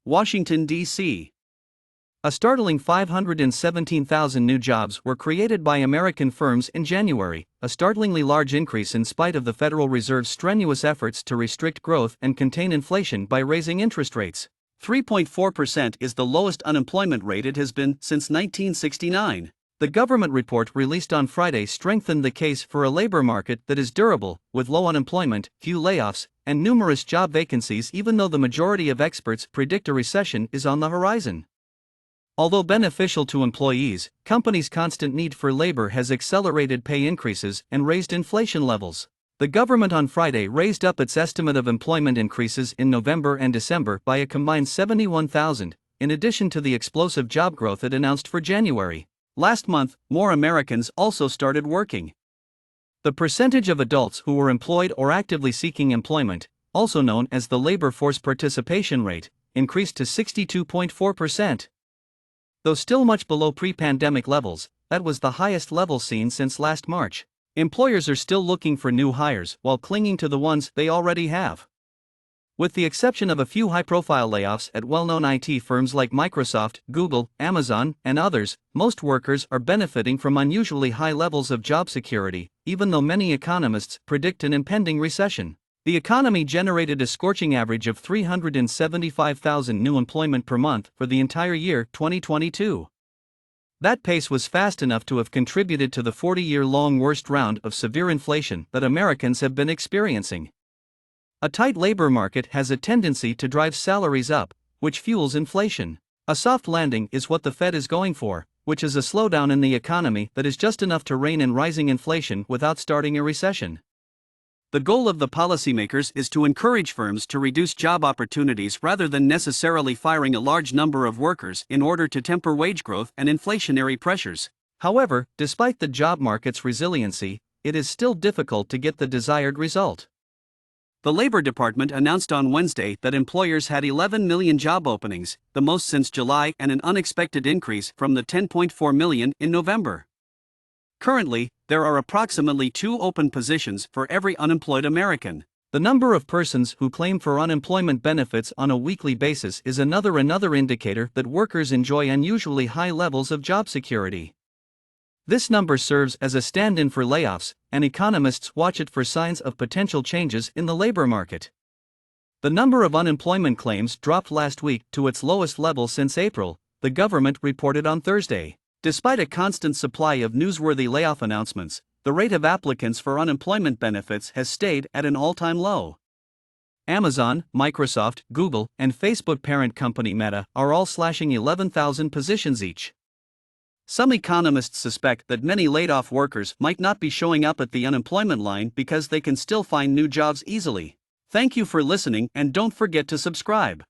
Washington, D.C. A startling 517,000 new jobs were created by American firms in January, a startlingly large increase in spite of the Federal Reserve's strenuous efforts to restrict growth and contain inflation by raising interest rates. 3.4% is the lowest unemployment rate it has been since 1969. The government report released on Friday strengthened the case for a labor market that is durable, with low unemployment, few layoffs, and numerous job vacancies, even though the majority of experts predict a recession is on the horizon. Although beneficial to employees, companies' constant need for labor has accelerated pay increases and raised inflation levels. The government on Friday raised up its estimate of employment increases in November and December by a combined 71,000, in addition to the explosive job growth it announced for January. Last month, more Americans also started working. The percentage of adults who were employed or actively seeking employment, also known as the labor force participation rate, increased to 62.4%. Though still much below pre-pandemic levels, that was the highest level seen since last March. Employers are still looking for new hires while clinging to the ones they already have. With the exception of a few high-profile layoffs at well-known IT firms like Microsoft, Google, Amazon, and others, most workers are benefiting from unusually high levels of job security, even though many economists predict an impending recession. The economy generated a scorching average of 375,000 new employment per month for the entire year 2022. That pace was fast enough to have contributed to the 40-year-long worst round of severe inflation that Americans have been experiencing. A tight labor market has a tendency to drive salaries up, which fuels inflation. A soft landing is what the Fed is going for, which is a slowdown in the economy that is just enough to rein in rising inflation without starting a recession. The goal of the policymakers is to encourage firms to reduce job opportunities rather than necessarily firing a large number of workers in order to temper wage growth and inflationary pressures. However, despite the job market's resiliency, it is still difficult to get the desired result. The Labor Department announced on Wednesday that employers had 11 million job openings, the most since July, and an unexpected increase from the 10.4 million in November. Currently, there are approximately 2 open positions for every unemployed American. The number of persons who claim for unemployment benefits on a weekly basis is another indicator that workers enjoy unusually high levels of job security. This number serves as a stand-in for layoffs, and economists watch it for signs of potential changes in the labor market. The number of unemployment claims dropped last week to its lowest level since April, the government reported on Thursday. Despite a constant supply of newsworthy layoff announcements, the rate of applicants for unemployment benefits has stayed at an all-time low. Amazon, Microsoft, Google, and Facebook parent company Meta are all slashing 11,000 positions each. Some economists suspect that many laid-off workers might not be showing up at the unemployment line because they can still find new jobs easily. Thank you for listening, and don't forget to subscribe.